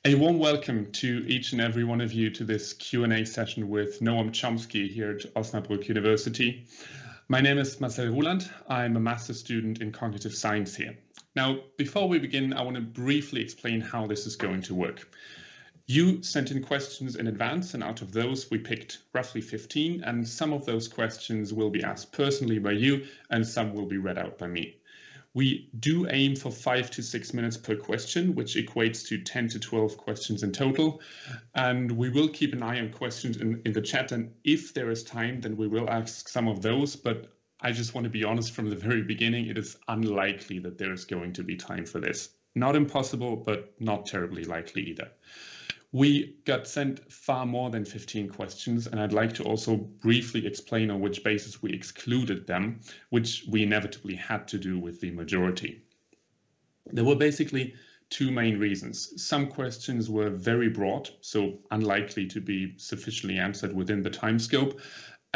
A warm welcome to each and every one of you to this Q&A session with Noam Chomsky here at Osnabrück University. My name is Marcel Ruland. I'm a master's student in cognitive science here. Now, before we begin, I want to briefly explain how this is going to work. You sent in questions in advance, and out of those we picked roughly 15, and some of those questions will be asked personally by you and some will be read out by me. We do aim for 5 to 6 minutes per question, which equates to 10 to 12 questions in total. And we will keep an eye on questions in the chat. And if there is time, then we will ask some of those. But I just want to be honest from the very beginning, it is unlikely that there is going to be time for this. Not impossible, but not terribly likely either. We got sent far more than 15 questions, and I'd like to also briefly explain on which basis we excluded them, which we inevitably had to do with the majority. There were basically two main reasons. Some questions were very broad, so unlikely to be sufficiently answered within the time scope,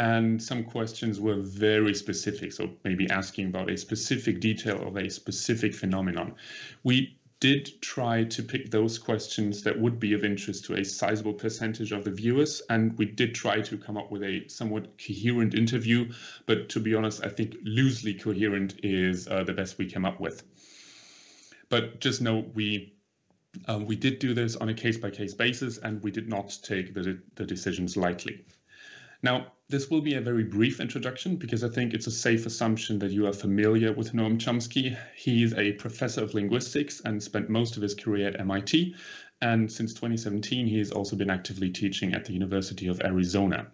and some questions were very specific, so maybe asking about a specific detail of a specific phenomenon. We did try to pick those questions that would be of interest to a sizable percentage of the viewers, and we did try to come up with a somewhat coherent interview, but to be honest, I think loosely coherent is the best we came up with. But just know we did do this on a case-by-case basis, and we did not take the decisions lightly. Now, this will be a very brief introduction because I think it's a safe assumption that you are familiar with Noam Chomsky. He is a professor of linguistics and spent most of his career at MIT. And since 2017, he has also been actively teaching at the University of Arizona.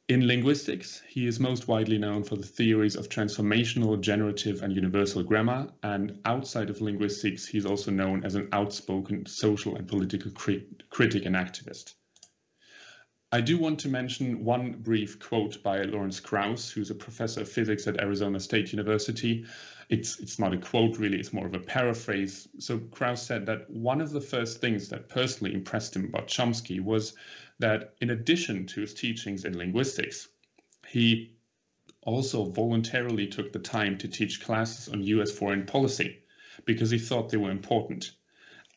In linguistics, he is most widely known for the theories of transformational, generative, and universal grammar. And outside of linguistics, he's also known as an outspoken social and political critic and activist. I do want to mention one brief quote by Lawrence Krauss, who's a professor of physics at Arizona State University. It's not a quote, really, it's more of a paraphrase. So Krauss said that one of the first things that personally impressed him about Chomsky was that in addition to his teachings in linguistics, he also voluntarily took the time to teach classes on US foreign policy because he thought they were important.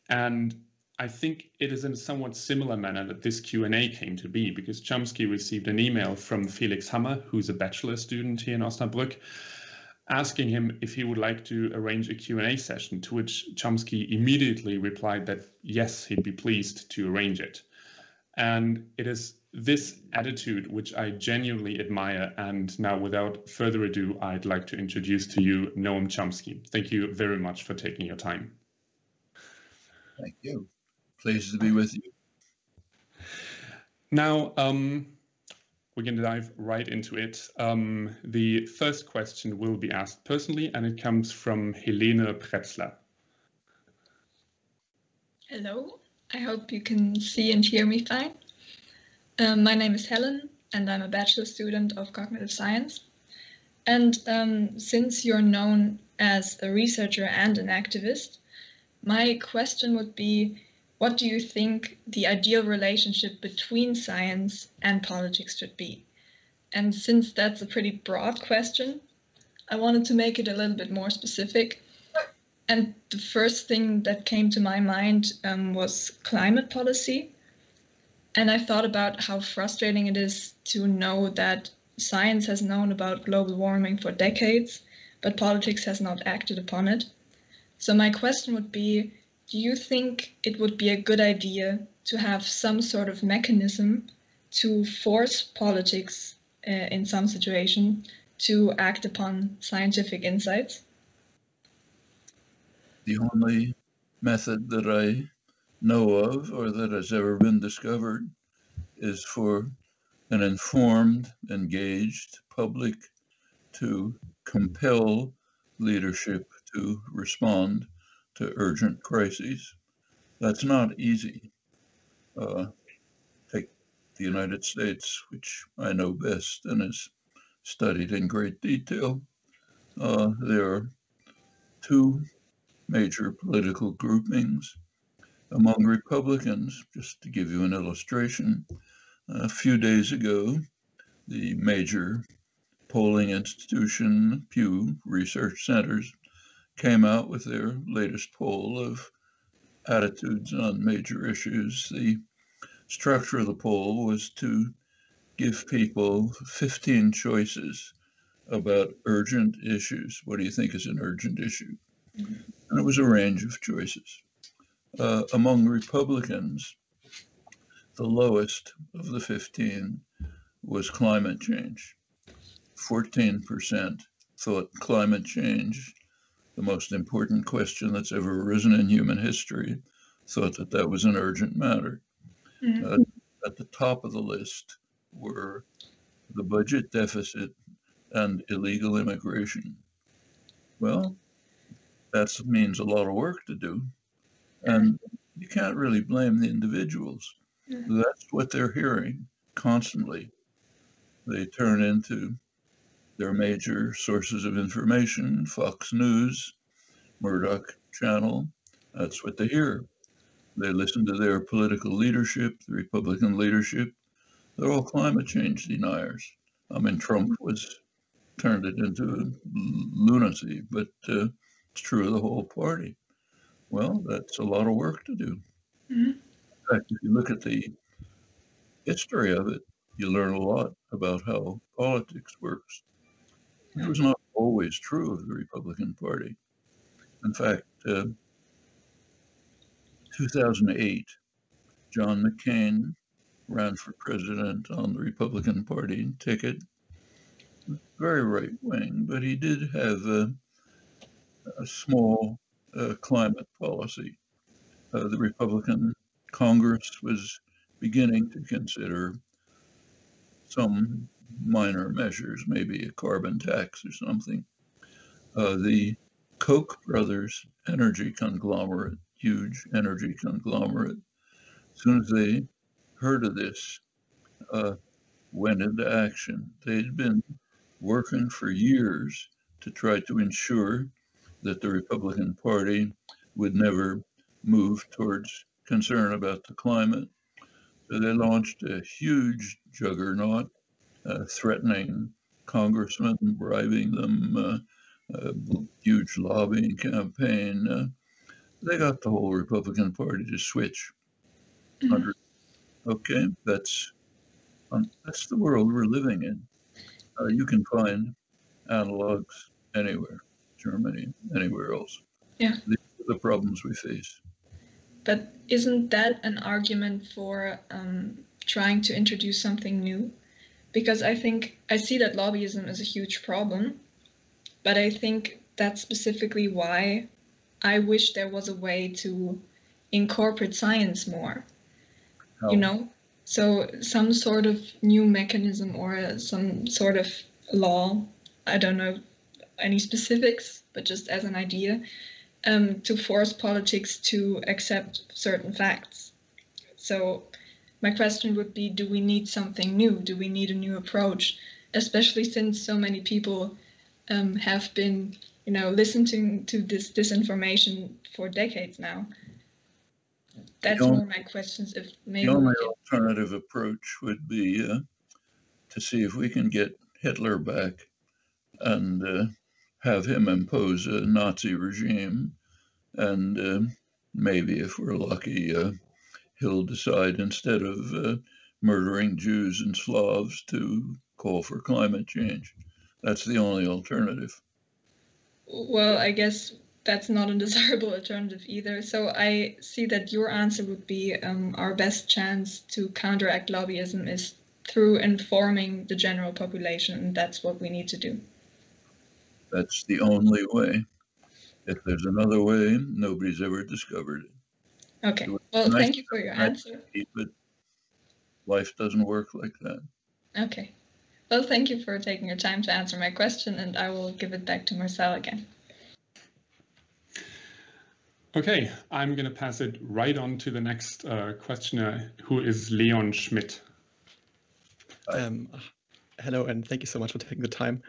And I think it is in a somewhat similar manner that this Q&A came to be, because Chomsky received an email from Felix, who's a bachelor student here in Osnabrück, asking him if he would like to arrange a Q&A session, to which Chomsky immediately replied that yes, he'd be pleased to arrange it. And it is this attitude which I genuinely admire. And now, without further ado, I'd like to introduce to you Noam Chomsky. Thank you very much for taking your time. Thank you. Pleased to be with you. Now, we're going to dive right into it. The first question will be asked personally, and it comes from Helene Pretzler. Hello, I hope you can see and hear me fine. My name is Helen, and I'm a bachelor student of cognitive science. And since you're known as a researcher and an activist, my question would be, what do you think the ideal relationship between science and politics should be? And since that's a pretty broad question, I wanted to make it a little bit more specific. And the first thing that came to my mind was climate policy. And I thought about how frustrating it is to know that science has known about global warming for decades, but politics has not acted upon it. So my question would be, do you think it would be a good idea to have some sort of mechanism to force politics in some situation to act upon scientific insights? The only method that I know of or that has ever been discovered is for an informed, engaged public to compel leadership to respond to urgent crises. That's not easy. Take the United States, which I know best and is studied in great detail. There are two major political groupings among Republicans. Just to give you an illustration, a few days ago, the major polling institution, Pew Research Centers, came out with their latest poll of attitudes on major issues. The structure of the poll was to give people 15 choices about urgent issues. What do you think is an urgent issue? And it was a range of choices. Among Republicans, the lowest of the 15 was climate change. 14% thought climate change, the most important question that's ever arisen in human history, thought that that was an urgent matter. At the top of the list were the budget deficit and illegal immigration. Well, that means a lot of work to do, and you can't really blame the individuals. That's what they're hearing constantly. They turn into their major sources of information, Fox News, Murdoch Channel. That's what they hear. They listen to their political leadership, the Republican leadership. They're all climate change deniers. I mean, Trump was turned it into lunacy, but it's true of the whole party. Well, that's a lot of work to do. In fact, if you look at the history of it, you learn a lot about how politics works. It was not always true of the Republican Party. In fact, 2008, John McCain ran for president on the Republican Party ticket. Very right wing, but he did have a small climate policy. The Republican Congress was beginning to consider some minor measures, maybe a carbon tax or something. The Koch brothers energy conglomerate, huge energy conglomerate, as soon as they heard of this, went into action. They'd been working for years to try to ensure that the Republican Party would never move towards concern about the climate. So they launched a huge juggernaut, threatening congressmen, bribing them, huge lobbying campaign. They got the whole Republican Party to switch. Okay, that's the world we're living in. You can find analogs anywhere, Germany, anywhere else. Yeah. These are the problems we face. But isn't that an argument for trying to introduce something new? Because I see that lobbyism is a huge problem, but I think that's specifically why I wish there was a way to incorporate science more. How? You know, so some sort of new mechanism or some sort of law, I don't know any specifics, but just as an idea, to force politics to accept certain facts. So my question would be, do we need something new? Do we need a new approach? Especially since so many people have been, listening to this disinformation for decades now. That's more my questions. If maybe the only alternative approach would be to see if we can get Hitler back and have him impose a Nazi regime, and maybe if we're lucky, he'll decide instead of murdering Jews and Slavs to call for climate change. That's the only alternative. Well, I guess that's not a desirable alternative either. So I see that your answer would be our best chance to counteract lobbyism is through informing the general population, and that's what we need to do. That's the only way. If there's another way, nobody's ever discovered it. Okay, well, thank you for your answer. But life doesn't work like that. Okay. Well, thank you for taking your time to answer my question, and I will give it back to Marcel again. Okay, I'm going to pass it right on to the next questioner, who is Leon Schmidt. Hello, and thank you so much for taking the time.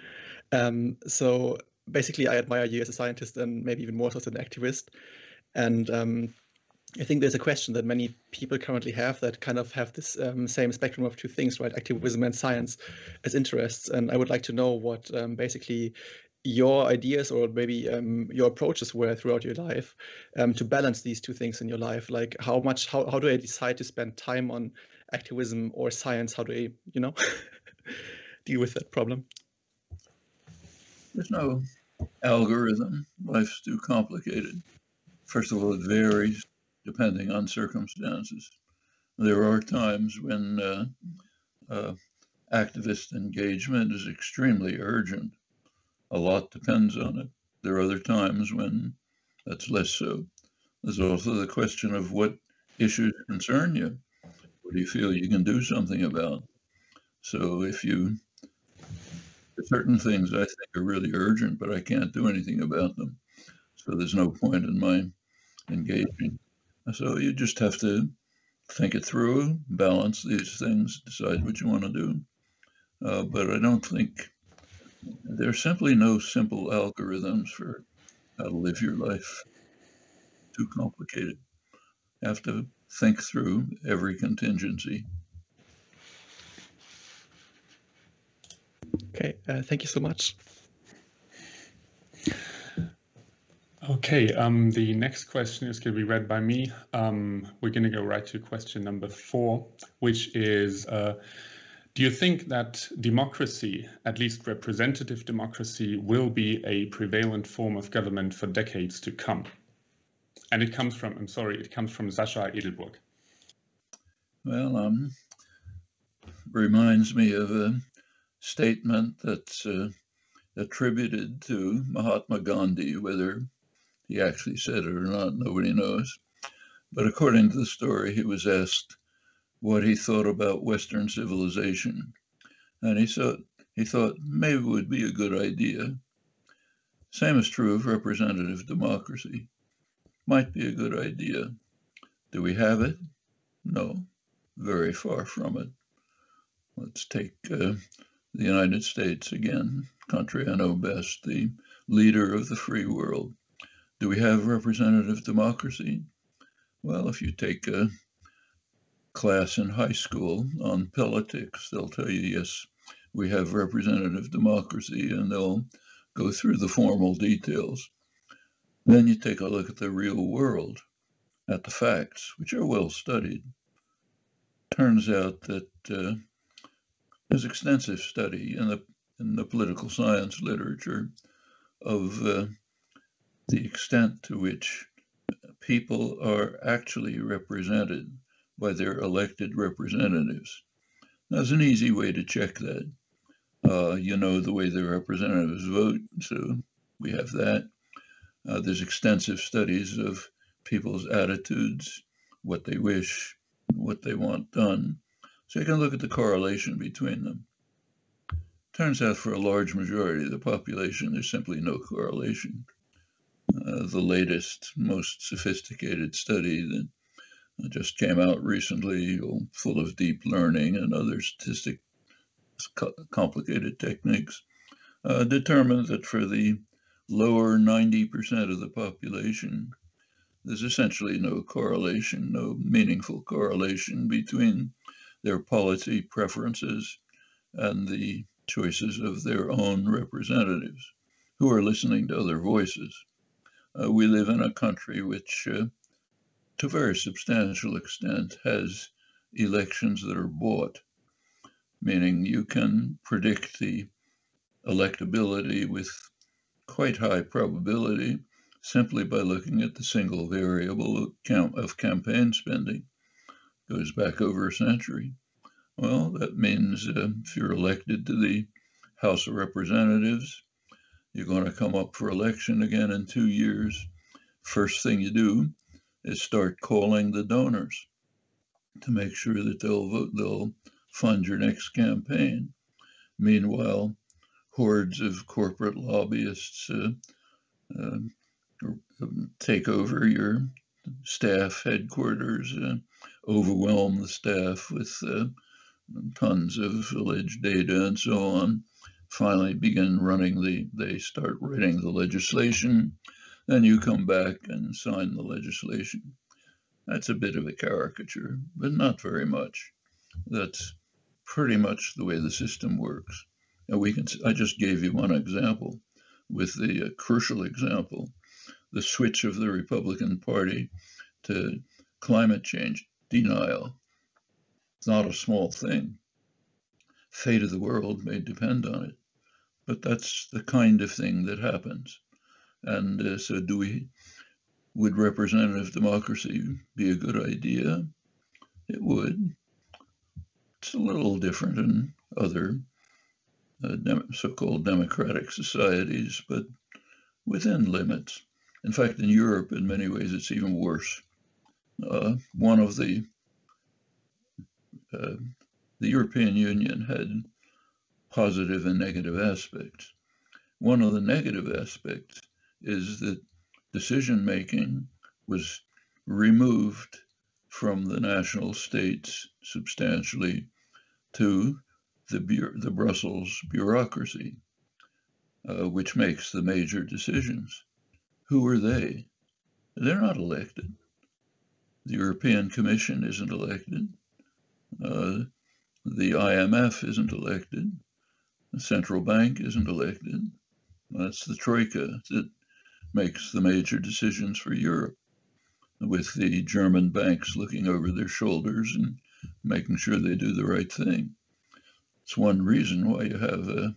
So basically, I admire you as a scientist and maybe even more so as an activist. And I think there's a question that many people currently have that kind of have this same spectrum of two things, right? Activism and science as interests. And I would like to know what basically your ideas or maybe your approaches were throughout your life to balance these two things in your life. Like how do I decide to spend time on activism or science? How do I, deal with that problem? There's no algorithm. Life's too complicated. First of all, it varies depending on circumstances. There are times when activist engagement is extremely urgent. A lot depends on it. There are other times when that's less so. There's also the question of what issues concern you. What do you feel you can do something about? So if certain things I think are really urgent, but I can't do anything about them. So there's no point in my engaging. So you just have to think it through, balance these things, decide what you want to do. But I don't think there's simply no simple algorithms for how to live your life. Too complicated. You have to think through every contingency. Okay, thank you so much. Okay, the next question is going to be read by me. We're going to go right to question number 4, which is, do you think that democracy, at least representative democracy, will be a prevalent form of government for decades to come? And it comes from, it comes from Sascha Edelburg. Well, reminds me of a statement that's attributed to Mahatma Gandhi. Whether he actually said it or not, nobody knows. But according to the story, he was asked what he thought about Western civilization. And he thought maybe it would be a good idea. Same is true of representative democracy. Might be a good idea. Do we have it? No, very far from it. Let's take the United States again, country I know best, the leader of the free world. Do we have representative democracy? Well, if you take a class in high school on politics, they'll tell you, yes, we have representative democracy, and they'll go through the formal details. Then you take a look at the real world, at the facts, which are well studied. Turns out that there's extensive study in the political science literature of the extent to which people are actually represented by their elected representatives. There's an easy way to check that. The way the representatives vote, so we have that. There's extensive studies of people's attitudes, what they wish, what they want done. So you can look at the correlation between them. Turns out for a large majority of the population, there's simply no correlation. The latest, most sophisticated study that just came out recently, full of deep learning and other complicated techniques, determined that for the lower 90% of the population, there's essentially no correlation, no meaningful correlation between their policy preferences and the choices of their own representatives who are listening to other voices. We live in a country which, to a very substantial extent, has elections that are bought, meaning you can predict the electability with quite high probability simply by looking at the single variable of campaign spending. It goes back over a century. Well, that means if you're elected to the House of Representatives, you're going to come up for election again in 2 years. First thing you do is start calling the donors to make sure that they'll fund your next campaign. Meanwhile, hordes of corporate lobbyists take over your staff headquarters, overwhelm the staff with tons of alleged data and so on. Finally they start writing the legislation, then you come back and sign the legislation. That's a bit of a caricature, but not very much. That's pretty much the way the system works. And I just gave you one example. with the crucial example, the switch of the Republican Party to climate change denial. It's not a small thing. Fate of the world may depend on it, but that's the kind of thing that happens. And so would representative democracy be a good idea? It would. It's a little different in other so-called democratic societies, but within limits. In fact, in Europe, in many ways, it's even worse. One of the European Union had positive and negative aspects. One of the negative aspects is that decision-making was removed from the national states substantially to the Brussels bureaucracy, which makes the major decisions. Who are they? They're not elected. The European Commission isn't elected. The IMF isn't elected. The central bank isn't elected. That's the Troika that makes the major decisions for Europe, with the German banks looking over their shoulders and making sure they do the right thing. It's one reason why you have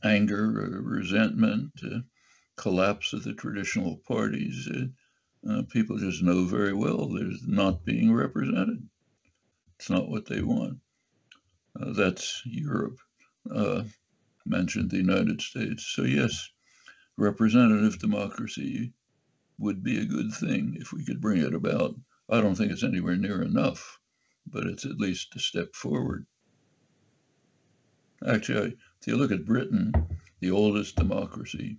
anger, resentment, collapse of the traditional parties. People just know very well they're not being represented. It's not what they want. That's Europe. Mentioned the United States. So yes, representative democracy would be a good thing if we could bring it about. I don't think it's anywhere near enough, but it's at least a step forward. Actually, if you look at Britain, the oldest democracy,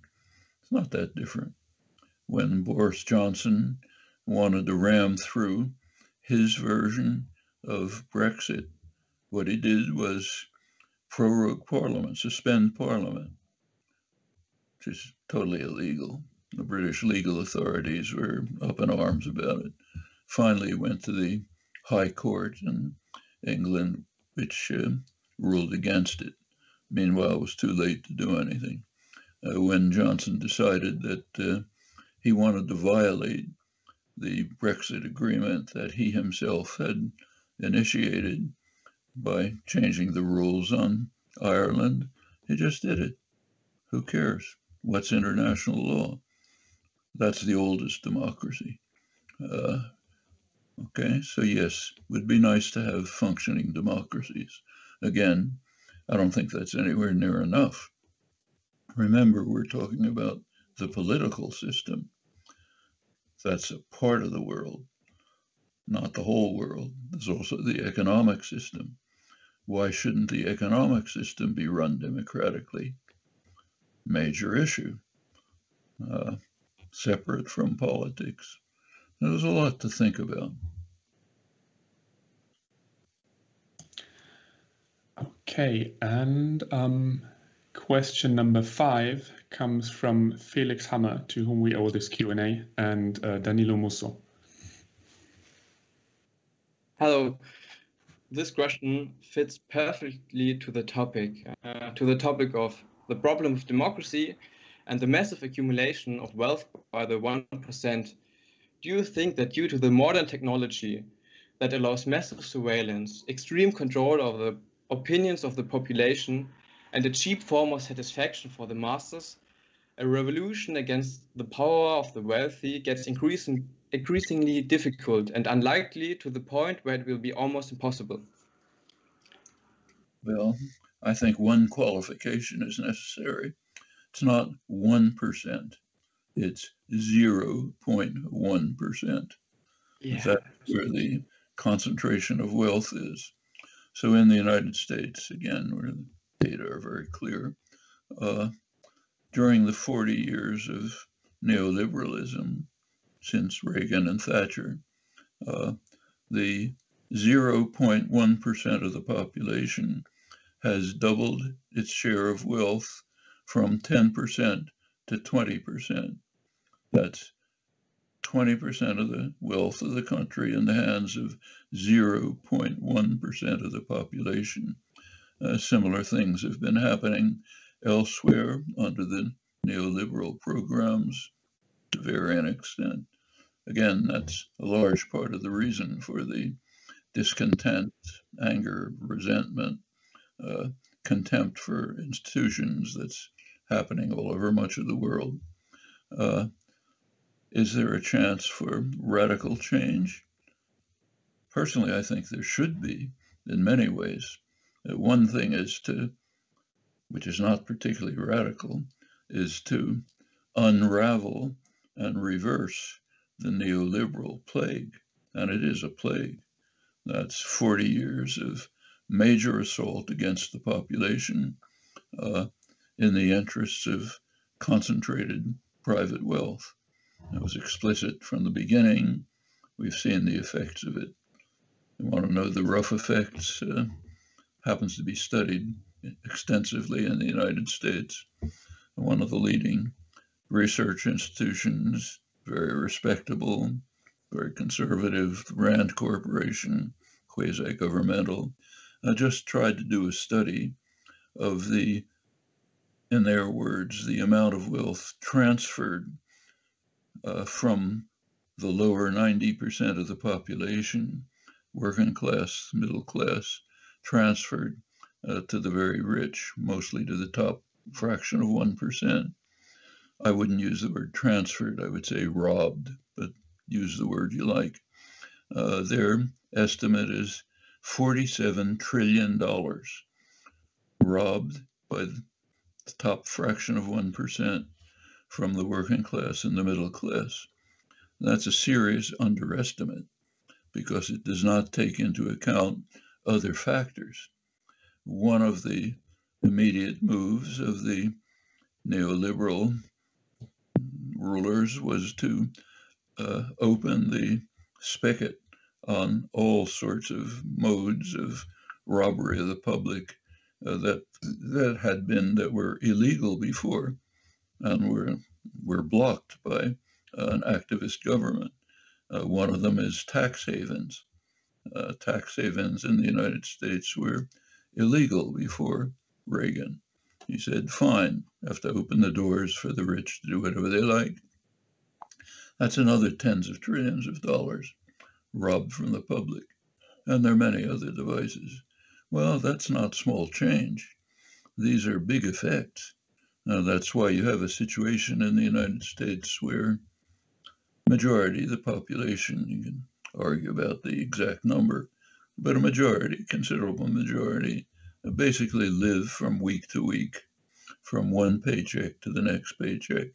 it's not that different. When Boris Johnson wanted to ram through his version of Brexit, what he did was prorogue Parliament, suspend Parliament, which is totally illegal. The British legal authorities were up in arms about it. Finally, it went to the High Court in England, which ruled against it. Meanwhile, it was too late to do anything. When Johnson decided that he wanted to violate the Brexit agreement that he himself had initiated by changing the rules on Ireland, he just did it. Who cares? What's international law? That's the oldest democracy. Okay, so yes, it would be nice to have functioning democracies. Again, I don't think that's anywhere near enough. Remember, we're talking about the political system. That's a part of the world, not the whole world. There's also the economic system. Why shouldn't the economic system be run democratically? Major issue, separate from politics. There's a lot to think about. Okay, and question number 5 comes from Felix Hammer, to whom we owe this Q&A, and Danilo Musso. Hello. This question fits perfectly to the topic of the problem of democracy and the massive accumulation of wealth by the 1%. Do you think that due to the modern technology that allows massive surveillance, extreme control of the opinions of the population, and a cheap form of satisfaction for the masses, a revolution against the power of the wealthy gets increasingly difficult and unlikely to the point where it will be almost impossible? Well, I think one qualification is necessary. It's not 1%, it's 0.1%. Yeah. That's where the concentration of wealth is. So in the United States, again, where the data are very clear, during the 40 years of neoliberalism, since Reagan and Thatcher, the 0.1% of the population has doubled its share of wealth from 10% to 20%. That's 20% of the wealth of the country in the hands of 0.1% of the population. Similar things have been happening elsewhere under the neoliberal programs to varying extent. Again, that's a large part of the reason for the discontent, anger, resentment, contempt for institutions that's happening all over much of the world. Is there a chance for radical change? Personally, I think there should be in many ways. One thing is to, which is not particularly radical, is to unravel and reverse the neoliberal plague. And it is a plague. That's 40 years of major assault against the population in the interests of concentrated private wealth. It was explicit from the beginning. We've seen the effects of it. You want to know the rough effects? Happens to be studied extensively in the United States. One of the leading research institutions, very respectable, very conservative, Rand Corporation, quasi-governmental, just tried to do a study of the, in their words, the amount of wealth transferred from the lower 90% of the population, working class, middle class, transferred to the very rich, mostly to the top fraction of 1%. I wouldn't use the word transferred, I would say robbed, but use the word you like. Their estimate is $47 trillion robbed by the top fraction of 1% from the working class and the middle class. That's a serious underestimate because it does not take into account other factors. One of the immediate moves of the neoliberal rulers was to open the spigot on all sorts of modes of robbery of the public that were illegal before and were blocked by an activist government. One of them is tax havens. Tax havens in the United States were illegal before Reagan. He said, fine, have to open the doors for the rich to do whatever they like. That's another tens of trillions of dollars robbed from the public. And there are many other devices. Well, that's not small change. These are big effects. Now, that's why you have a situation in the United States where majority of the population, you can argue about the exact number, but a majority, considerable majority, basically live from week to week, from one paycheck to the next paycheck,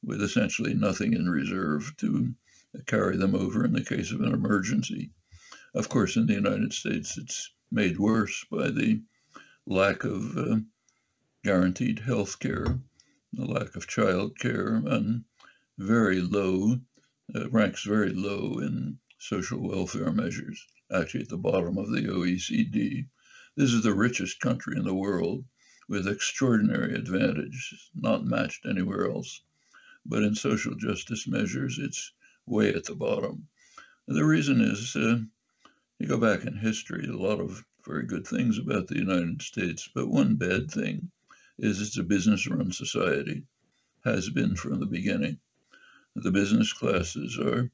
with essentially nothing in reserve to carry them over in the case of an emergency. Of course, in the United States, it's made worse by the lack of guaranteed health care, the lack of child care, and very low, ranks very low in social welfare measures, actually at the bottom of the OECD. This is the richest country in the world with extraordinary advantage, not matched anywhere else. But in social justice measures, it's way at the bottom. And the reason is, you go back in history, a lot of very good things about the United States, but one bad thing is it's a business-run society, has been from the beginning. The business classes are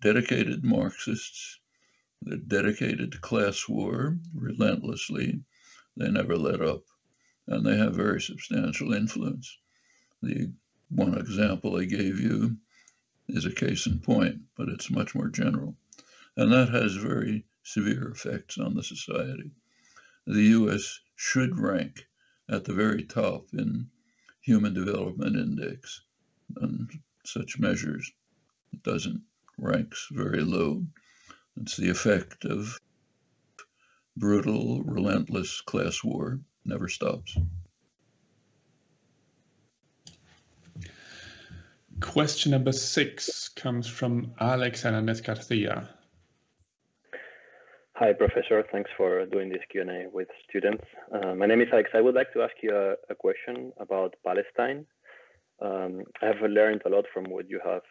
dedicated Marxists. They're dedicated to class war relentlessly. They never let up, and they have very substantial influence. The one example I gave you is a case in point, but it's much more general. And that has very severe effects on the society. The US should rank at the very top in Human Development Index and such measures. It doesn't, ranks very low. It's the effect of brutal, relentless class war, never stops. Question number 6 comes from Alex Hernandez Garcia. Hi, Professor. Thanks for doing this Q&A with students. My name is Alex. I would like to ask you a question about Palestine. I have learned a lot from what you have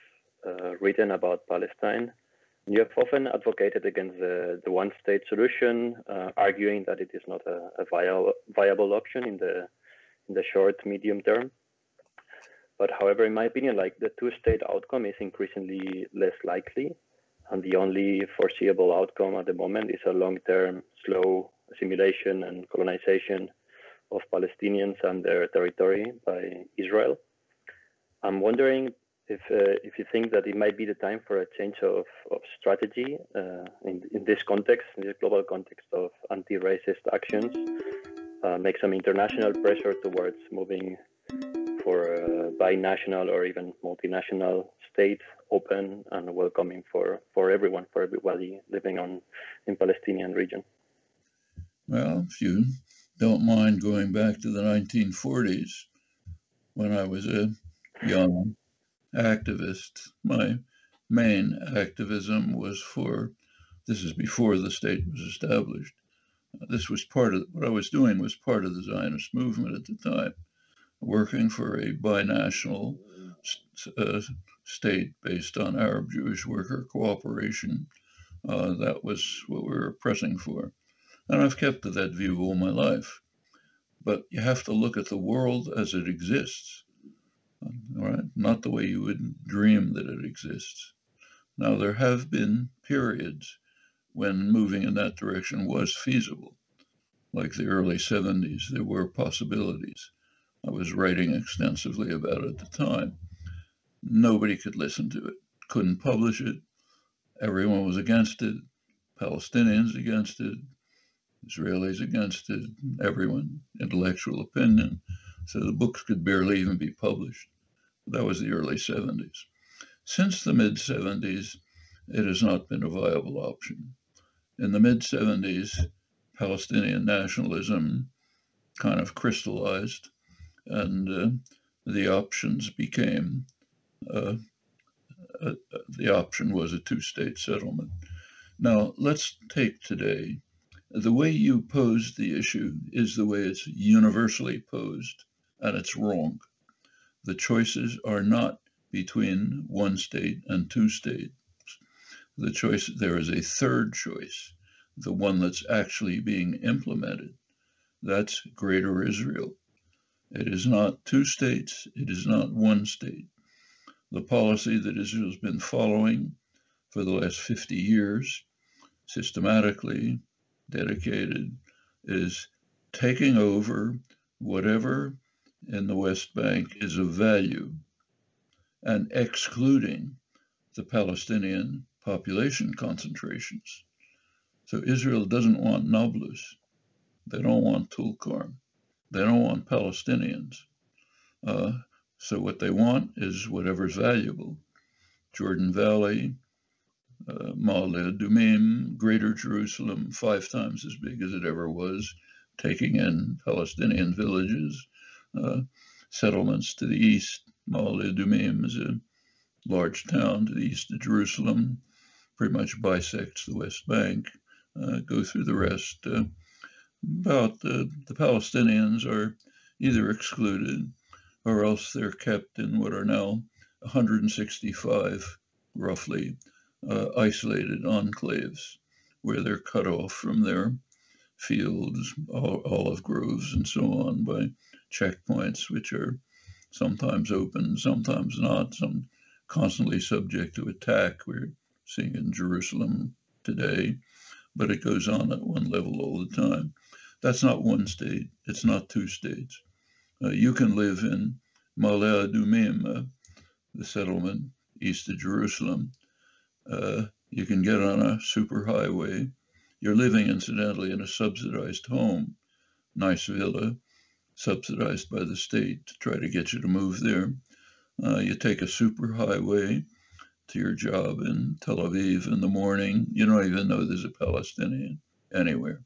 written about Palestine. You have often advocated against the one-state solution, arguing that it is not a viable option in the short, medium term. But however, in my opinion, like the two-state outcome is increasingly less likely, and the only foreseeable outcome at the moment is a long-term, slow assimilation and colonization of Palestinians and their territory by Israel. I'm wondering if you think that it might be the time for a change of strategy in this context, in this global context of anti-racist actions, make some international pressure towards moving for binational or even multinational state, open and welcoming for everyone, for everybody living in Palestinian region. Well, if you don't mind going back to the 1940s, when I was a young activist, my main activism was this is before the state was established. This was part of what I was doing, was part of the Zionist movement at the time, working for a binational state based on Arab-Jewish worker cooperation. That was what we were pressing for. And I've kept to that view all my life. But you have to look at the world as it exists, all right? Not the way you would dream that it exists. Now, there have been periods when moving in that direction was feasible, like the early 70s. There were possibilities. I was writing extensively about it at the time. Nobody could listen to it, couldn't publish it. Everyone was against it. Palestinians against it. Israelis against it, everyone, intellectual opinion. So the books could barely even be published. That was the early 70s. Since the mid-70s, it has not been a viable option. In the mid-70s, Palestinian nationalism kind of crystallized, and the options became, the option was a two-state settlement. Now, let's take today. The way you posed the issue is the way it's universally posed, and it's wrong. The choices are not between one state and two states. The choice, there is a third choice, the one that's actually being implemented. That's Greater Israel. It is not two states, it is not one state. The policy that Israel's been following for the last 50 years, systematically, dedicated, is taking over whatever in the West Bank is of value and excluding the Palestinian population concentrations. So Israel doesn't want Nablus. They don't want Tulkarm. They don't want Palestinians. So what they want is whatever's valuable. Jordan Valley, Ma'ale Adumim, Greater Jerusalem, 5 times as big as it ever was, taking in Palestinian villages, settlements to the east. Ma'ale Adumim is a large town to the east of Jerusalem, pretty much bisects the West Bank, go through the rest. The Palestinians are either excluded or else they're kept in what are now 165, roughly, isolated enclaves where they're cut off from their fields, olive groves, and so on by checkpoints, which are sometimes open, sometimes not, some constantly subject to attack. We're seeing in Jerusalem today, but it goes on at one level all the time. That's not one state. It's not two states. You can live in Ma'ale Adumim, the settlement east of Jerusalem. You can get on a superhighway. You're living, incidentally, in a subsidized home, nice villa, subsidized by the state to try to get you to move there. You take a superhighway to your job in Tel Aviv in the morning. You don't even know there's a Palestinian anywhere.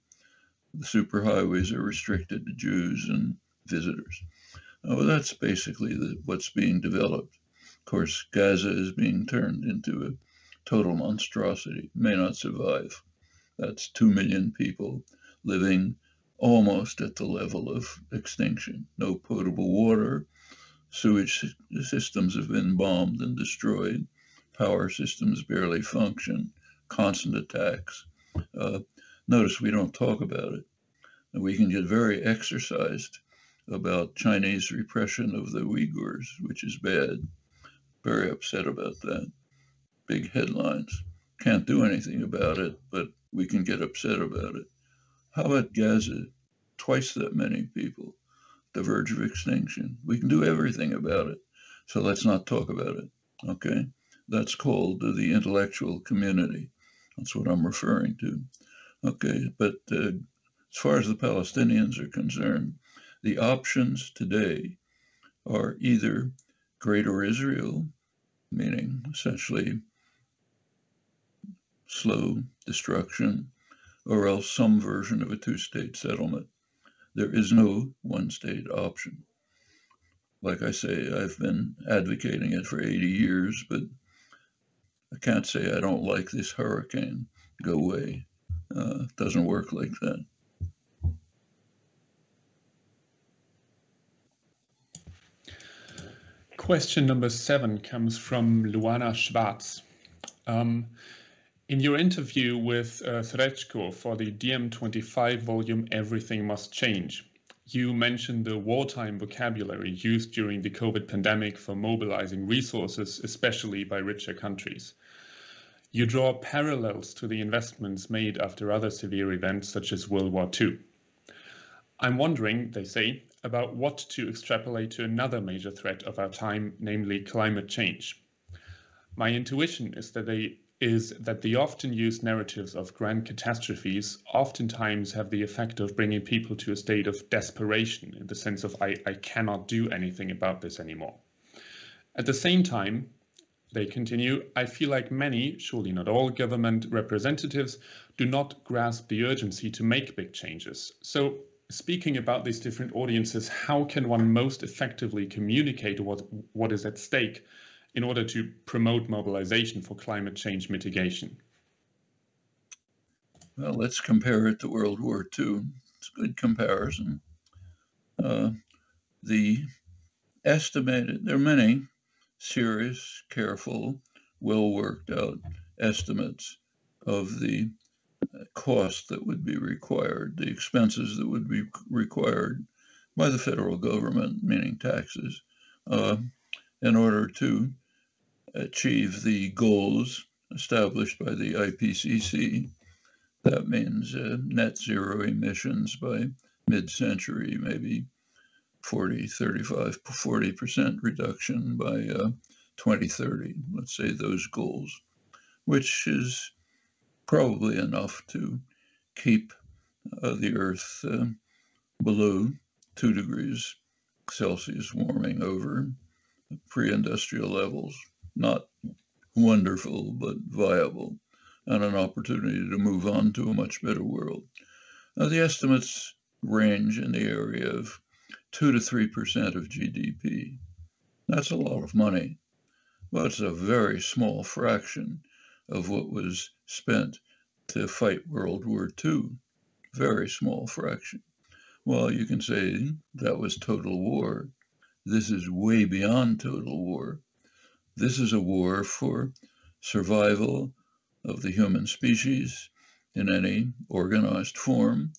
The superhighways are restricted to Jews and visitors. Well, that's basically what's being developed. Of course, Gaza is being turned into a total monstrosity, may not survive. That's 2 million people living almost at the level of extinction. No potable water, sewage systems have been bombed and destroyed, power systems barely function, constant attacks. Notice we don't talk about it. We can get very exercised about Chinese repression of the Uyghurs, which is bad. Very upset about that. Big headlines. Can't do anything about it, but we can get upset about it. How about Gaza? Twice that many people, the verge of extinction. We can do everything about it. So let's not talk about it, okay? That's called the intellectual community. That's what I'm referring to. Okay, but as far as the Palestinians are concerned, the options today are either Greater Israel, meaning essentially slow destruction, or else some version of a two-state settlement. There is no one-state option. Like I say, I've been advocating it for 80 years, but I can't say I don't like this hurricane. Go away. It doesn't work like that. Question number 7 comes from Luana Schwarz. In your interview with Srečko for the DM25 volume Everything Must Change, you mentioned the wartime vocabulary used during the COVID pandemic for mobilizing resources, especially by richer countries. You draw parallels to the investments made after other severe events such as World War II. I'm wondering, they say, about what to extrapolate to another major threat of our time, namely climate change. My intuition is that the often used narratives of grand catastrophes oftentimes have the effect of bringing people to a state of desperation, in the sense of I cannot do anything about this anymore. At the same time, they continue, I feel like many, surely not all, government representatives do not grasp the urgency to make big changes. So, speaking about these different audiences, how can one most effectively communicate what is at stake in order to promote mobilization for climate change mitigation? Well, let's compare it to World War II. It's a good comparison. The estimated, there are many serious, careful, well worked out estimates of the cost that would be required, the expenses that would be required by the federal government, meaning taxes, in order to achieve the goals established by the IPCC. That means net zero emissions by mid-century, maybe 40% reduction by 2030, let's say those goals, which is probably enough to keep the Earth below 2 degrees Celsius warming over pre-industrial levels. Not wonderful, but viable, and an opportunity to move on to a much better world. The estimates range in the area of 2 to 3% of GDP. That's a lot of money, but it's a very small fraction of what was spent to fight World War II. Very small fraction. Well, you can say that was total war. This is way beyond total war. This is a war for survival of the human species in any organized form,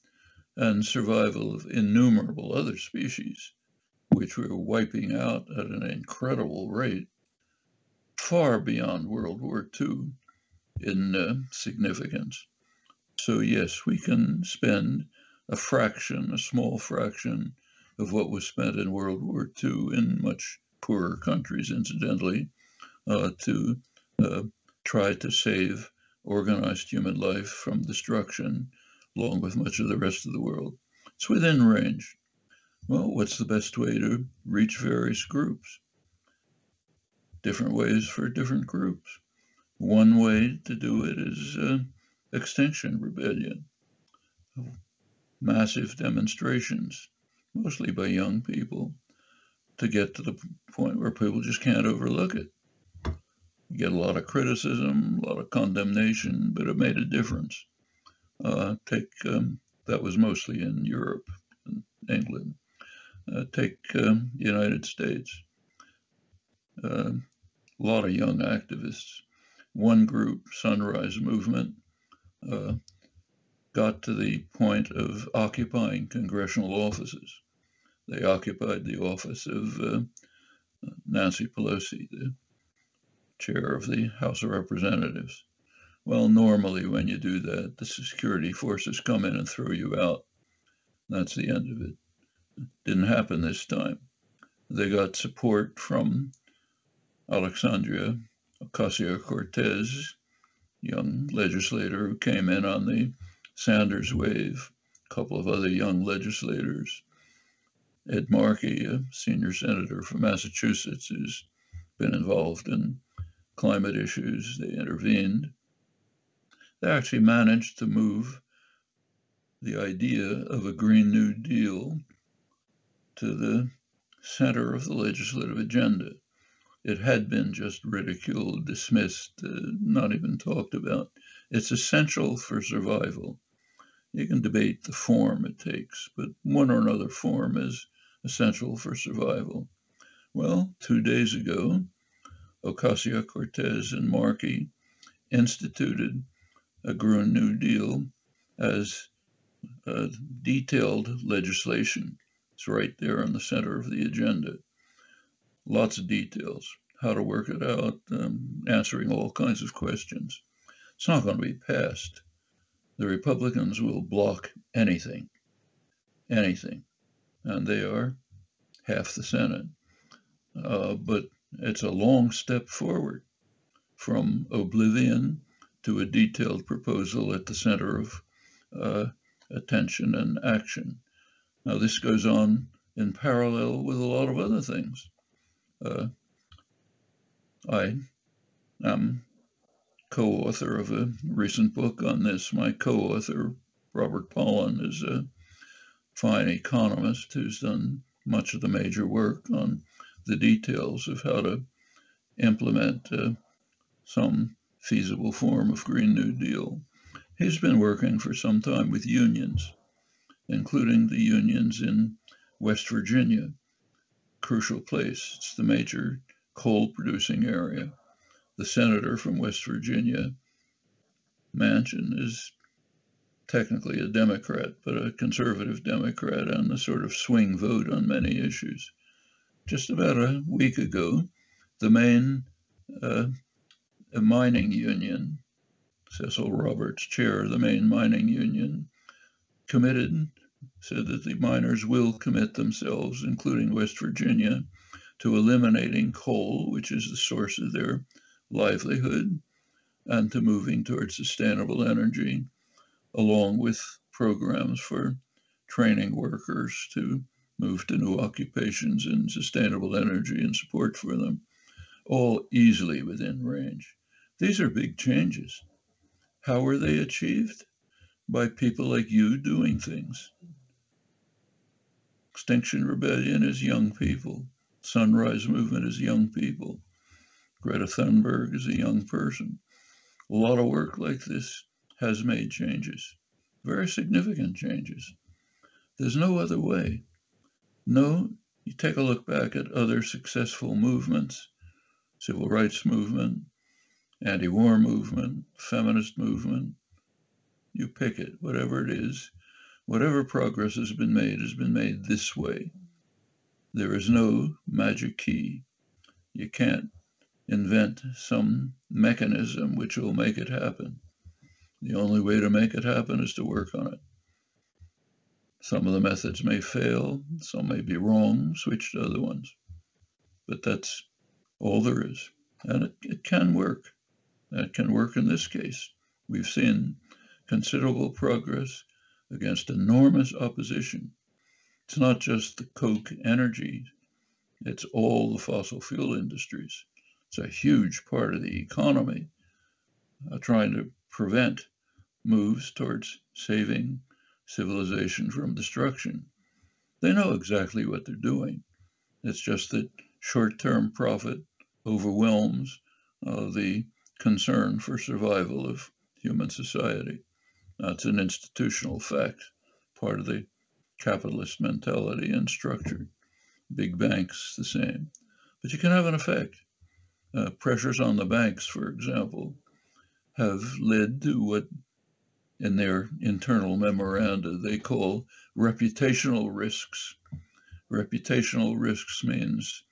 and survival of innumerable other species, which we're wiping out at an incredible rate, far beyond World War II in significance. So yes, we can spend a fraction, a small fraction of what was spent in World War II in much poorer countries, incidentally, to try to save organized human life from destruction, along with much of the rest of the world. It's within range. Well, what's the best way to reach various groups? Different ways for different groups. One way to do it is Extinction Rebellion. Massive demonstrations, mostly by young people, to get to the point where people just can't overlook it. You get a lot of criticism, a lot of condemnation, but it made a difference. That was mostly in Europe and England. Take United States. A lot of young activists. One group, Sunrise Movement, got to the point of occupying congressional offices. They occupied the office of Nancy Pelosi, the chair of the House of Representatives. Well, normally when you do that, the security forces come in and throw you out. That's the end of it. Didn't happen this time. They got support from Alexandria Ocasio-Cortez, young legislator who came in on the Sanders wave, a couple of other young legislators. Ed Markey, a senior senator from Massachusetts who's been involved in climate issues, they intervened. They actually managed to move the idea of a Green New Deal to the center of the legislative agenda. It had been just ridiculed, dismissed, not even talked about. It's essential for survival. You can debate the form it takes, but one or another form is essential for survival. Well, 2 days ago, Ocasio-Cortez and Markey instituted a Green New Deal as detailed legislation. It's right there in the center of the agenda. Lots of details, how to work it out, answering all kinds of questions. It's not going to be passed. The Republicans will block anything, and they are half the Senate. But it's a long step forward from oblivion to a detailed proposal at the center of attention and action. Now, this goes on in parallel with a lot of other things. I am co-author of a recent book on this. My co-author, Robert Pollin, is a fine economist who's done much of the major work on the details of how to implement some feasible form of Green New Deal. He's been working for some time with unions, including the unions in West Virginia, crucial place. It's the major coal-producing area. The senator from West Virginia, Manchin, is technically a Democrat, but a conservative Democrat and a sort of swing vote on many issues. Just about a week ago, the main mining union, Cecil Roberts, chair of the main mining union, said that the miners will commit themselves, including West Virginia, to eliminating coal, which is the source of their livelihood, and to moving towards sustainable energy, along with programs for training workers to move to new occupations in sustainable energy and support for them, all easily within range. These are big changes. How are they achieved? By people like you doing things. Extinction Rebellion is young people. Sunrise Movement is young people. Greta Thunberg is a young person. A lot of work like this has made changes, very significant changes. There's no other way. No, you take a look back at other successful movements, civil rights movement, anti-war movement, feminist movement, you pick it, whatever it is, whatever progress has been made this way. There is no magic key. You can't invent some mechanism which will make it happen. The only way to make it happen is to work on it. Some of the methods may fail, some may be wrong, switch to other ones. But that's all there is. And it can work. It can work in this case. We've seen considerable progress against enormous opposition. It's not just the Coke energy, it's all the fossil fuel industries. It's a huge part of the economy trying to prevent moves towards saving civilization from destruction. They know exactly what they're doing. It's just that short-term profit overwhelms the concern for survival of human society. That's an institutional fact, part of the capitalist mentality and structure. Big banks, the same. But you can have an effect. Pressures on the banks, for example, have led to what in their internal memoranda they call reputational risks. Reputational risks means,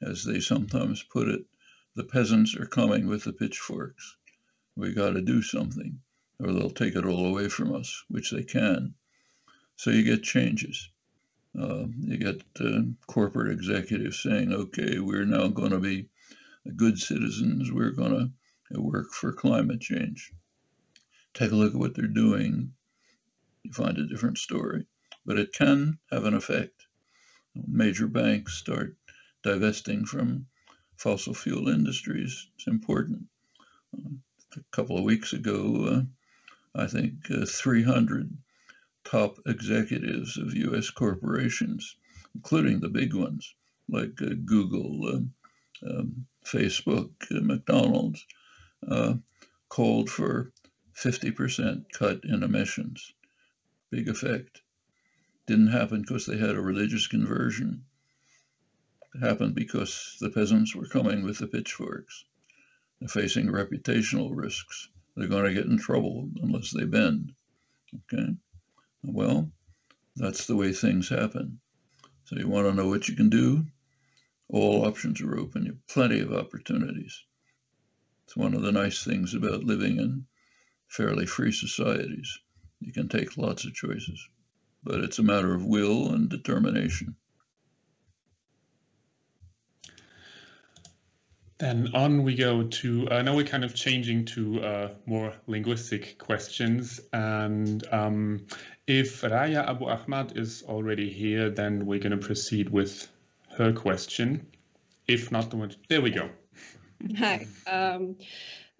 as they sometimes put it, the peasants are coming with the pitchforks. We got to do something, or they'll take it all away from us, which they can. So you get changes. You get corporate executives saying, okay, we're now going to be good citizens. We're going to work for climate change. Take a look at what they're doing. You find a different story, but it can have an effect. Major banks start divesting from fossil fuel industries. It's important. A couple of weeks ago, I think 300 top executives of U.S. corporations, including the big ones like Google, Facebook, McDonald's, called for 50% cut in emissions. Big effect. Didn't happen because they had a religious conversion. It happened because the peasants were coming with the pitchforks. They're facing reputational risks. They're going to get in trouble unless they bend. Okay? Well, that's the way things happen. So you want to know what you can do? All options are open. You have plenty of opportunities. It's one of the nice things about living in fairly free societies. You can take lots of choices, but it's a matter of will and determination. Then on we go to, now we're kind of changing to more linguistic questions. And if Raya Abu Ahmad is already here, then we're going to proceed with her question. If not, there we go. Hi.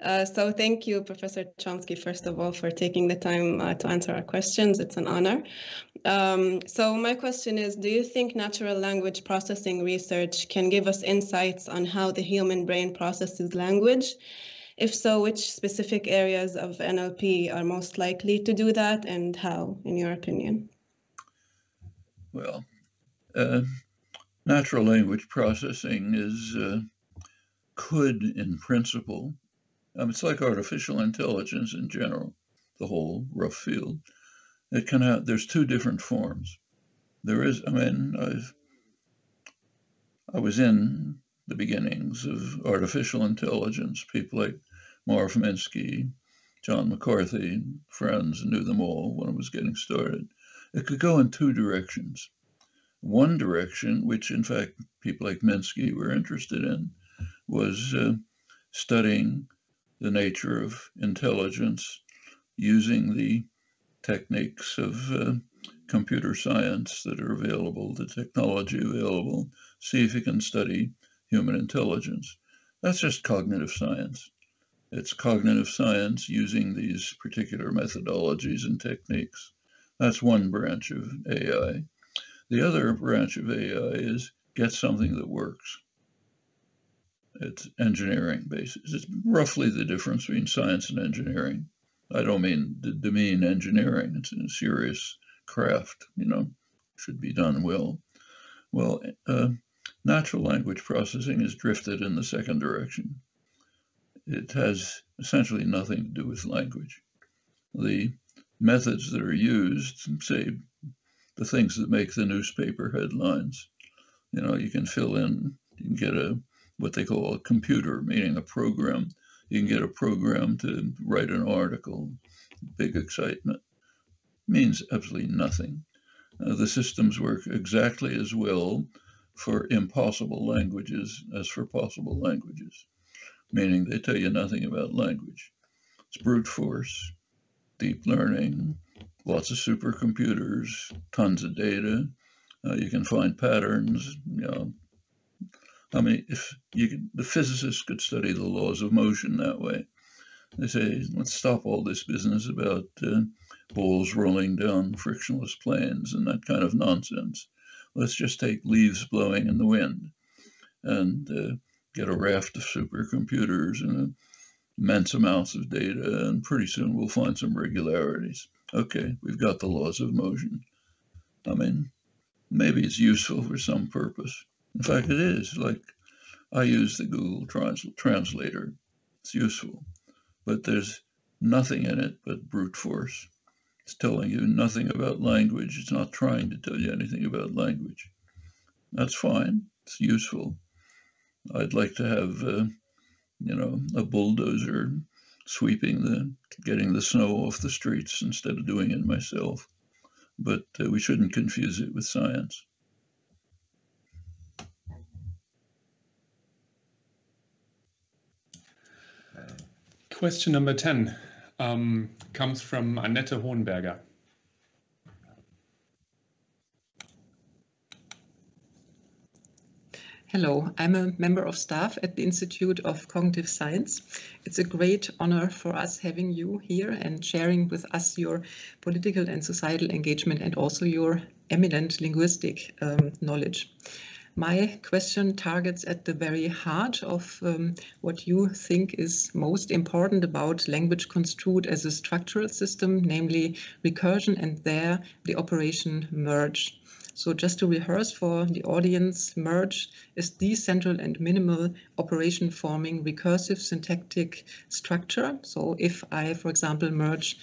So thank you, Professor Chomsky, first of all, for taking the time to answer our questions. It's an honor. So my question is, do you think natural language processing research can give us insights on how the human brain processes language? If so, which specific areas of NLP are most likely to do that, and how, in your opinion? Well, natural language processing is could, in principle, it's like artificial intelligence in general, the whole rough field. It can have, there's two different forms. There is, I was in the beginnings of artificial intelligence. People like Marv Minsky, John McCarthy, friends, knew them all when it was getting started. It could go in two directions. One direction, which in fact people like Minsky were interested in, was studying the nature of intelligence using the techniques of computer science that are available, the technology available, see if you can study human intelligence. That's just cognitive science. It's cognitive science using these particular methodologies and techniques. That's one branch of AI. The other branch of AI is get something that works. It's engineering basis. It's roughly the difference between science and engineering. I don't mean to demean engineering. It's a serious craft, should be done well. Well, natural language processing is drifted in the second direction. It has essentially nothing to do with language. The methods that are used, say, the things that make the newspaper headlines, you can fill in, you can get what they call a computer, meaning a program. You can get a program to write an article, big excitement. Means absolutely nothing. The systems work exactly as well for impossible languages as for possible languages, meaning they tell you nothing about language. It's brute force, deep learning, lots of supercomputers, tons of data. You can find patterns, if the physicists could study the laws of motion that way. They say, let's stop all this business about balls rolling down frictionless planes and that kind of nonsense. Let's just take leaves blowing in the wind and get a raft of supercomputers and immense amounts of data, and pretty soon we'll find some regularities. Okay, we've got the laws of motion. Maybe it's useful for some purpose. In fact, it is. Like, I use the Google Translator. It's useful. But there's nothing in it but brute force. It's telling you nothing about language. It's not trying to tell you anything about language. That's fine. It's useful. I'd like to have, you know, a bulldozer sweeping getting the snow off the streets instead of doing it myself. But we shouldn't confuse it with science. Question number 10 comes from Annette Hohenberger. Hello, I'm a member of staff at the Institute of Cognitive Science. It's a great honor for us having you here and sharing with us your political and societal engagement and also your eminent linguistic knowledge. My question targets at the very heart of what you think is most important about language construed as a structural system, namely recursion and there the operation merge. So just to rehearse for the audience, merge is the central and minimal operation forming recursive syntactic structure. So if I, for example, merge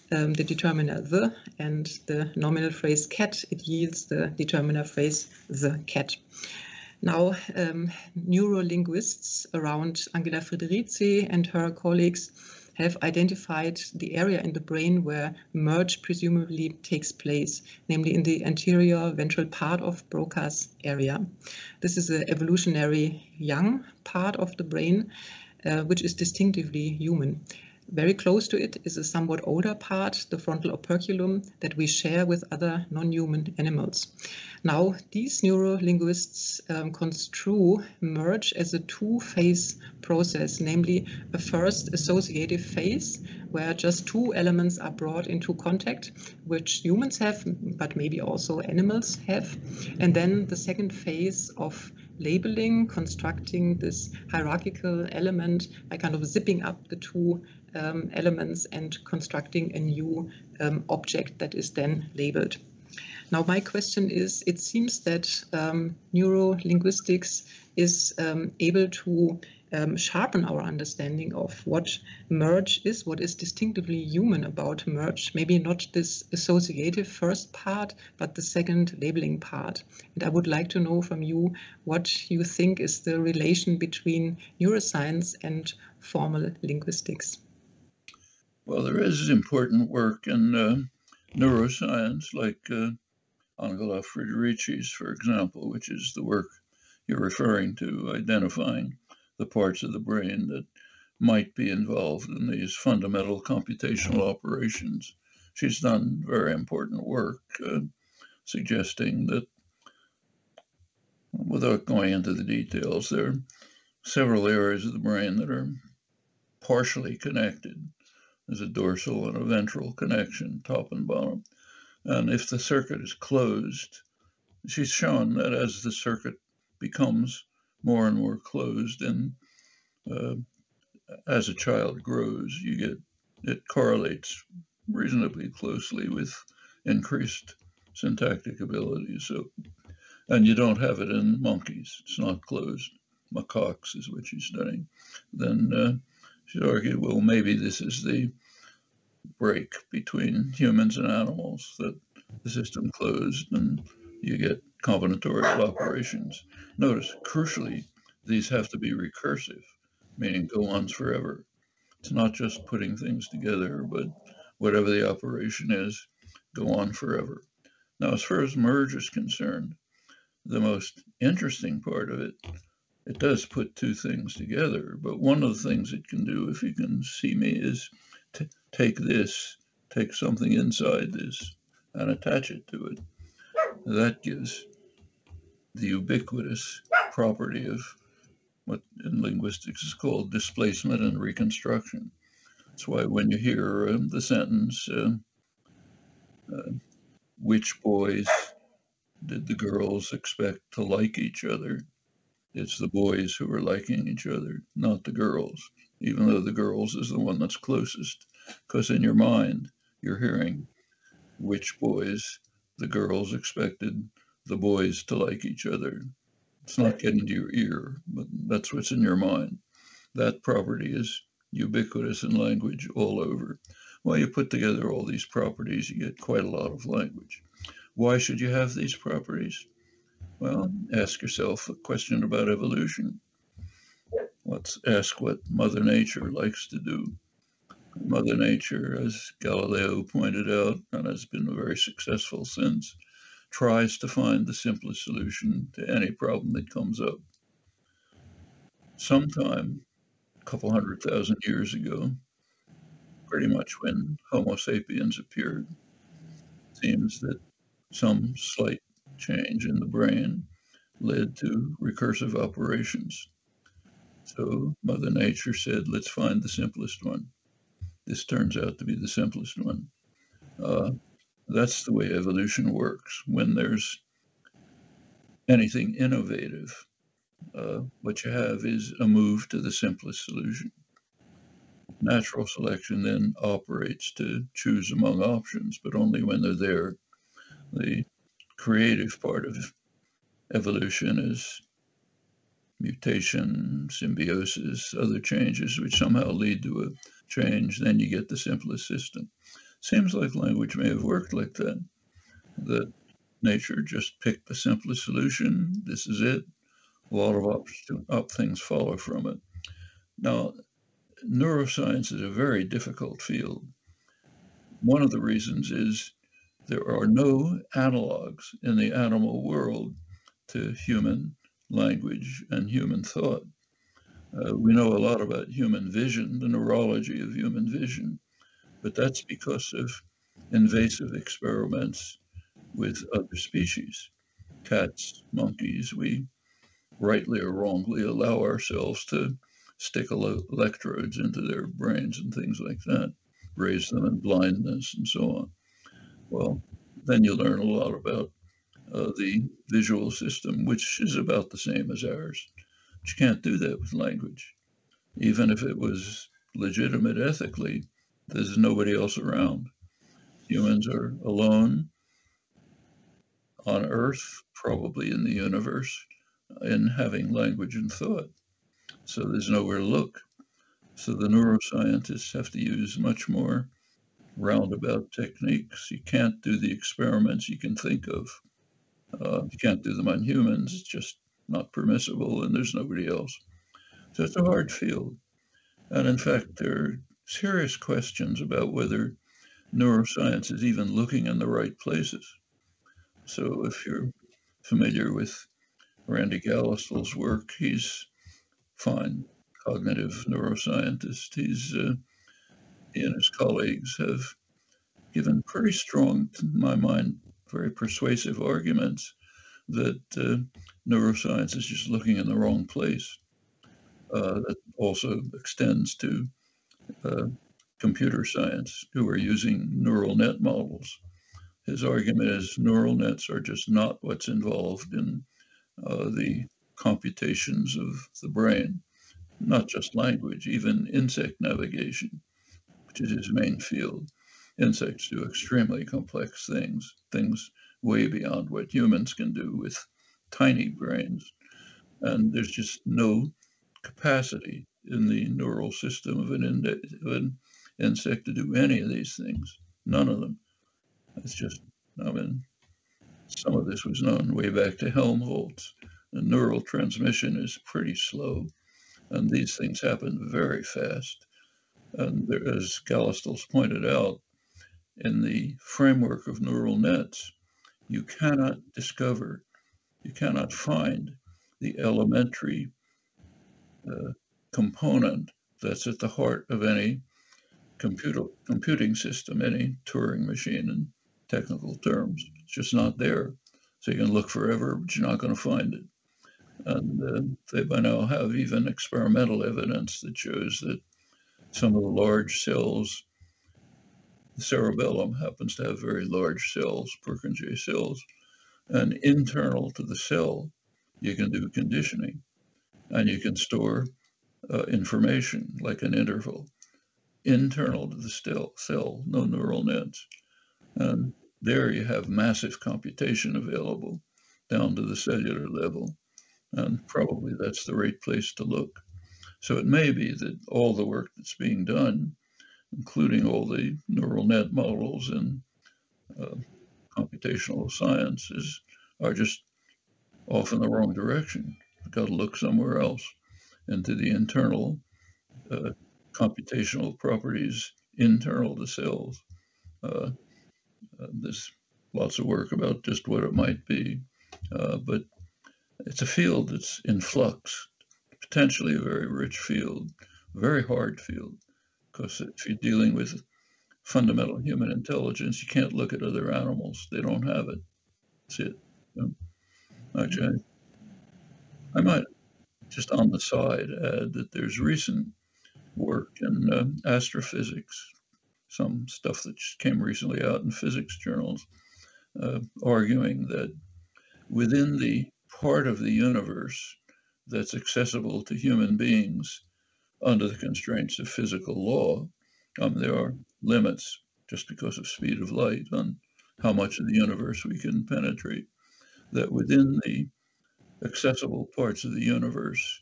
the determiner the and the nominal phrase cat, it yields the determiner phrase the cat. Now, neurolinguists around Angela Frederici and her colleagues have identified the area in the brain where merge presumably takes place, namely in the anterior ventral part of Broca's area. This is an evolutionary young part of the brain, which is distinctively human. Very close to it is a somewhat older part, the frontal operculum, that we share with other non-human animals. Now, these neurolinguists construe merge as a two-phase process, namely a first associative phase, where just two elements are brought into contact, which humans have, but maybe also animals have. And then the second phase of labeling, constructing this hierarchical element by kind of zipping up the two elements and constructing a new object that is then labeled. Now, my question is, it seems that neurolinguistics is able to sharpen our understanding of what merge is, what is distinctively human about merge, maybe not this associative first part, but the second labeling part. And I would like to know from you what you think is the relation between neuroscience and formal linguistics. Well, there is important work in neuroscience, like Angela Frederici's, for example, which is the work you're referring to, identifying the parts of the brain that might be involved in these fundamental computational operations. She's done very important work suggesting that, without going into the details, there are several areas of the brain that are partially connected. There's a dorsal and a ventral connection, top and bottom. And if the circuit is closed, she's shown that as the circuit becomes more and more closed, and as a child grows, it correlates reasonably closely with increased syntactic abilities. So, and you don't have it in monkeys. It's not closed. Macaques is what she's studying. Then she'd argue, well, maybe this is the break between humans and animals, that the system closed and you get combinatorial operations. Notice, crucially, these have to be recursive, meaning go on forever. It's not just putting things together, but whatever the operation is, go on forever. Now, as far as merge is concerned, the most interesting part of it, it does put two things together, but one of the things it can do, if you can see me, is take something inside this and attach it to it. That gives the ubiquitous property of what in linguistics is called displacement and reconstruction. That's why when you hear the sentence, which boys did the girls expect to like each other? It's the boys who are liking each other, not the girls, even though the girls is the one that's closest, because in your mind, you're hearing which boys the girls expected the boys to like each other. It's not getting to your ear, but that's what's in your mind. That property is ubiquitous in language all over. Well, you put together all these properties, you get quite a lot of language. Why should you have these properties? Well, ask yourself a question about evolution. Let's ask what Mother Nature likes to do. Mother Nature, as Galileo pointed out, and has been very successful since, tries to find the simplest solution to any problem that comes up. Sometime, a couple 100,000 years ago, pretty much when Homo sapiens appeared, it seems that some slight change in the brain led to recursive operations. So Mother Nature said, let's find the simplest one. This turns out to be the simplest one. That's the way evolution works. When there's anything innovative, what you have is a move to the simplest solution. Natural selection then operates to choose among options, but only when they're there. The creative part of evolution is mutation, symbiosis, other changes which somehow lead to a change. Then you get the simplest system. Seems like language may have worked like that, that nature just picked the simplest solution. This is it. A lot of things follow from it. Now, neuroscience is a very difficult field. One of the reasons is there are no analogs in the animal world to human language and human thought. We know a lot about human vision, the neurology of human vision, but that's because of invasive experiments with other species. Cats, monkeys, we rightly or wrongly allow ourselves to stick electrodes into their brains and things like that, raise them in blindness and so on. Well, then you learn a lot about the visual system, which is about the same as ours. But you can't do that with language. Even if it was legitimate ethically, there's nobody else around. Humans are alone on Earth, probably in the universe, in having language and thought. So there's nowhere to look. So the neuroscientists have to use much more roundabout techniques. You can't do the experiments you can think of. You can't do them on humans. It's just not permissible, and there's nobody else. So it's a hard field. And in fact, there are serious questions about whether neuroscience is even looking in the right places. So if you're familiar with Randy Gallistel's work, he's fine cognitive neuroscientist. He and his colleagues have given pretty strong, to my mind, very persuasive arguments that neuroscience is just looking in the wrong place. That also extends to computer science, who are using neural net models. His argument is neural nets are just not what's involved in the computations of the brain, not just language, even insect navigation, which is his main field. Insects do extremely complex things way beyond what humans can do with tiny brains. And there's just no capacity in the neural system of an insect to do any of these things. None of them. It's just, I mean, some of this was known way back to Helmholtz. The neural transmission is pretty slow, and these things happen very fast. And there, as Gallistel's pointed out, in the framework of neural nets, you cannot find the elementary component that's at the heart of any computing system, any Turing machine in technical terms. It's just not there. So you can look forever, but you're not going to find it. And they by now have even experimental evidence that shows that some of the large cells, the cerebellum happens to have very large cells, Purkinje cells, and internal to the cell, you can do conditioning, and you can store information like an interval internal to the cell, no neural nets. And there you have massive computation available down to the cellular level. And probably that's the right place to look. So it may be that all the work that's being done, including all the neural net models and computational sciences, are just off in the wrong direction. You've got to look somewhere else, into the internal computational properties internal to cells. There's lots of work about just what it might be, but it's a field that's in flux, potentially a very rich field, a very hard field, because if you're dealing with fundamental human intelligence, you can't look at other animals. They don't have it. That's it. Actually, I might just on the side add that there's recent work in astrophysics, some stuff that just came recently out in physics journals, arguing that within the part of the universe that's accessible to human beings under the constraints of physical law, there are limits just because of speed of light on how much of the universe we can penetrate, that within the accessible parts of the universe,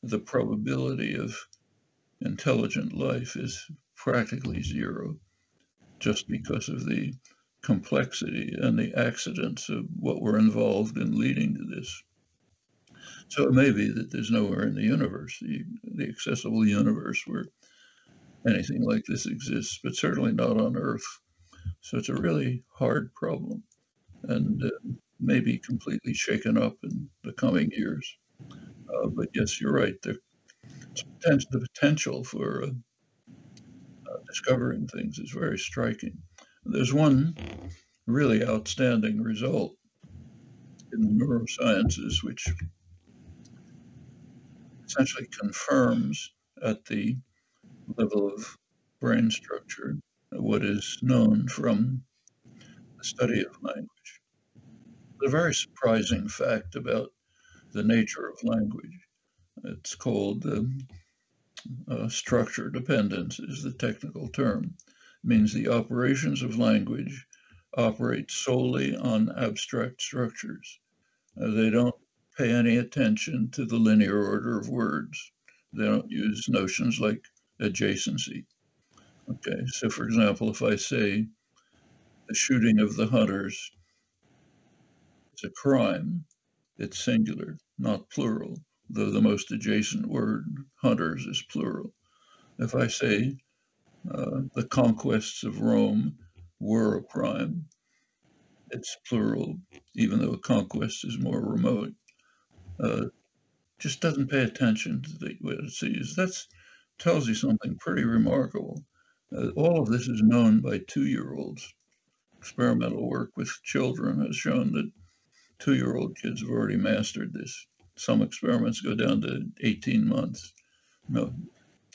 the probability of intelligent life is practically zero, just because of the complexity and the accidents of what were involved in leading to this. So it may be that there's nowhere in the universe, the accessible universe, where anything like this exists, but certainly not on Earth. So it's a really hard problem, and may be completely shaken up in the coming years. But yes, you're right. The potential for discovering things is very striking. There's one really outstanding result in the neurosciences, which essentially confirms at the level of brain structure what is known from the study of language. A very surprising fact about the nature of language. It's called structure dependence is the technical term. It means the operations of language operate solely on abstract structures. They don't pay any attention to the linear order of words. They don't use notions like adjacency. Okay, so for example, if I say the shooting of the hunters is a crime, it's singular, not plural, though the most adjacent word, hunters, is plural. If I say the conquests of Rome were a crime, it's plural, even though a conquest is more remote. Just doesn't pay attention to what it sees. That tells you something pretty remarkable. All of this is known by 2-year-olds. Experimental work with children has shown that 2-year-old kids have already mastered this. Some experiments go down to 18 months. No,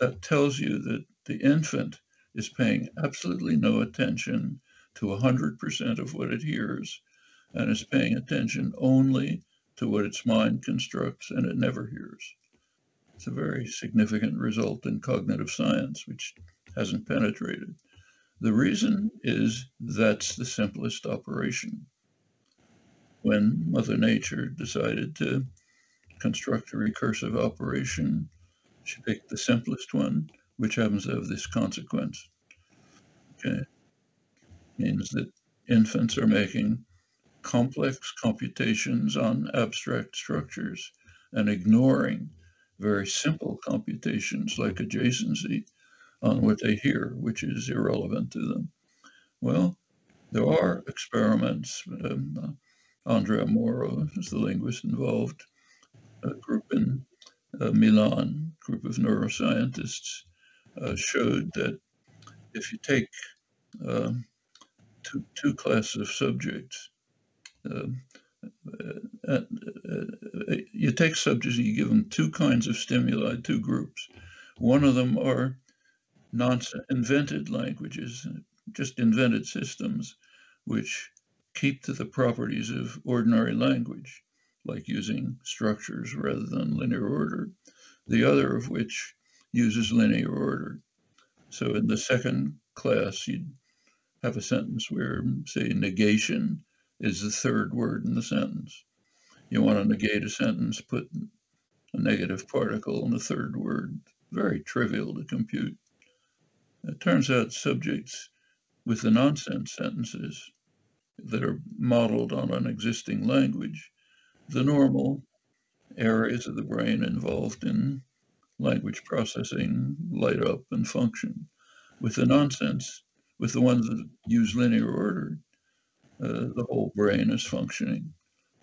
that tells you that the infant is paying absolutely no attention to 100% of what it hears, and is paying attention only to what its mind constructs, and it never hears. It's a very significant result in cognitive science, which hasn't penetrated. The reason is that's the simplest operation. When Mother Nature decided to construct a recursive operation, she picked the simplest one, which happens to have this consequence. Okay, means that infants are making complex computations on abstract structures and ignoring very simple computations like adjacency on what they hear, which is irrelevant to them. Well, there are experiments. Andrea Moro is the linguist involved, a group in Milan, group of neuroscientists, showed that if you take two classes of subjects, you take subjects and you give them two kinds of stimuli, two groups. One of them are invented languages, just invented systems, which keep to the properties of ordinary language, like using structures rather than linear order. The other of which uses linear order. So in the second class, you'd have a sentence where, say, negation is the third word in the sentence. You want to negate a sentence, put a negative particle in the third word. Very trivial to compute. It turns out subjects with the nonsense sentences that are modeled on an existing language, the normal areas of the brain involved in language processing light up and function. With the nonsense, with the ones that use linear order, the whole brain is functioning.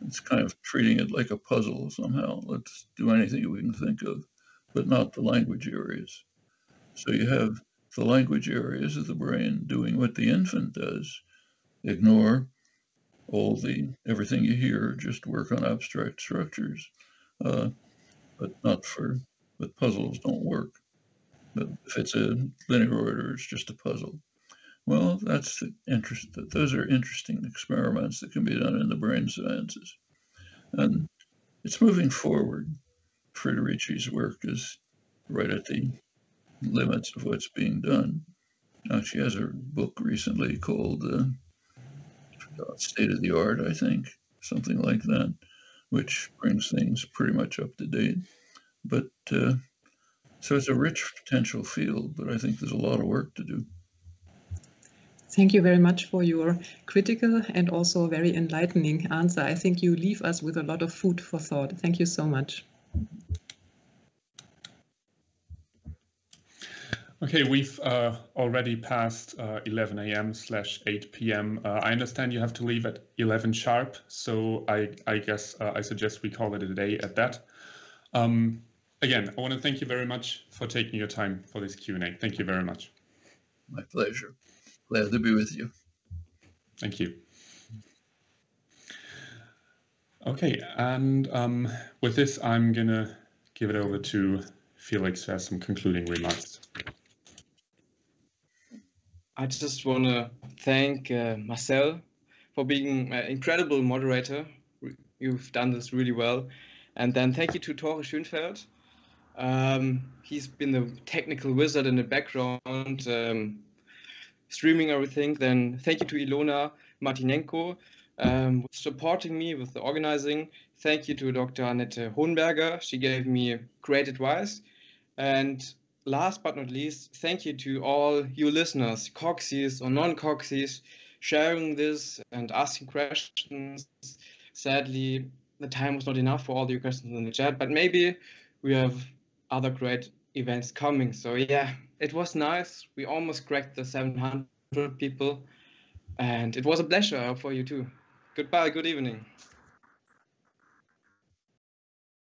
It's kind of treating it like a puzzle somehow. Let's do anything we can think of, but not the language areas. So you have the language areas of the brain doing what the infant does. Ignore everything you hear, just work on abstract structures, but puzzles don't work. But if it's a linear order, it's just a puzzle. Well, those are interesting experiments that can be done in the brain sciences. And it's moving forward. Friederici's work is right at the limits of what's being done. Now, she has a book recently called State of the Art, I think, something like that, which brings things pretty much up to date. But so it's a rich potential field, but I think there's a lot of work to do. Thank you very much for your critical and also very enlightening answer. I think you leave us with a lot of food for thought. Thank you so much. Okay, we've already passed 11 a.m/8 p.m. I understand you have to leave at 11 sharp, so I guess I suggest we call it a day at that. Again, I want to thank you very much for taking your time for this Q&A. Thank you very much. My pleasure. Glad to be with you. Thank you. Okay, and with this, I'm going to give it over to Felix who has some concluding remarks. I just want to thank Marcel for being an incredible moderator. You've done this really well. And then thank you to Thore Schönfeld. He's been the technical wizard in the background, streaming everything. Then thank you to Ilona Martynenko, supporting me with the organizing. Thank you to Dr. Annette Hohenberger. She gave me great advice. And last but not least, thank you to all you listeners, Coxies or non-Coxies, sharing this and asking questions. Sadly, the time was not enough for all the questions in the chat, but maybe we have other great events coming. So yeah, it was nice. We almost cracked the 700 people, and it was a pleasure for you too. Goodbye, good evening.